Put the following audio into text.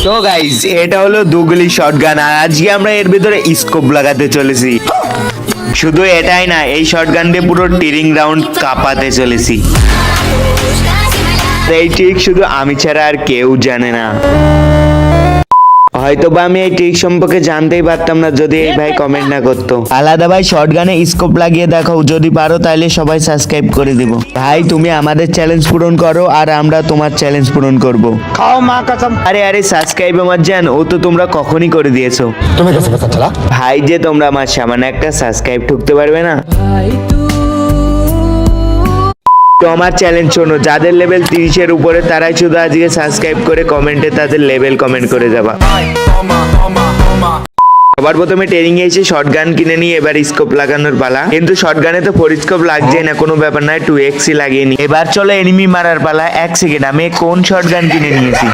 তো গাইস, এটা হলো দুগুলি শটগান আর আজকে আমরা এর ভিতরে স্কোপ লাগাতে চলেছি। শুধু এটাই না, এই শটগান দিয়ে পুরো টিরিং রাউন্ড কাঁপাতে চলেছি। এই ট্রিক শুধু আমি ছাড়া আর কেউ জানে না। হয়তো বা আমি এই ট্রিক সম্পর্কে জানতেই পারতাম না যদি এই ভাই কমেন্ট না করতো। আলাদা ভাই শটগানে স্কোপ লাগিয়ে দেখাও, যদি পারো তাহলে সবাই সাবস্ক্রাইব করে দিব। ভাই তুমি আমাদের চ্যালেঞ্জ পূরণ করো আর আমরা তোমার চ্যালেঞ্জ পূরণ করব। खाओ माँ कसम। আরে আরে সাবস্ক্রাইব আমার জান, ও তো তোমরা কখনই করে দিয়েছো। तुम्हें कैसे पता चला? ভাই যে তোমরা আমার সামান্য একটা সাবস্ক্রাইব ঠুকতে পারবে না। তো আমার চ্যালেঞ্জ শোনো, যাদের লেভেল 30-এর উপরে তারাই শুধু আজকে সাবস্ক্রাইব করে কমেন্টে তাদের লেভেল কমেন্ট করে যাবা। সবার প্রথমে ট্রেনিং এ এসে শটগান কিনে নিয়ে এবার স্কোপ লাগানোর পালা। কিন্তু শটগানে তো ফোর স্কোপ লাগছে না, কোনো ব্যাপার নয়, 2x লাগিয়ে নি। এবার চলো এনিমি মারার পালা। 1 সেকেন্ড, আমি কোন শটগান কিনে নিয়েছি।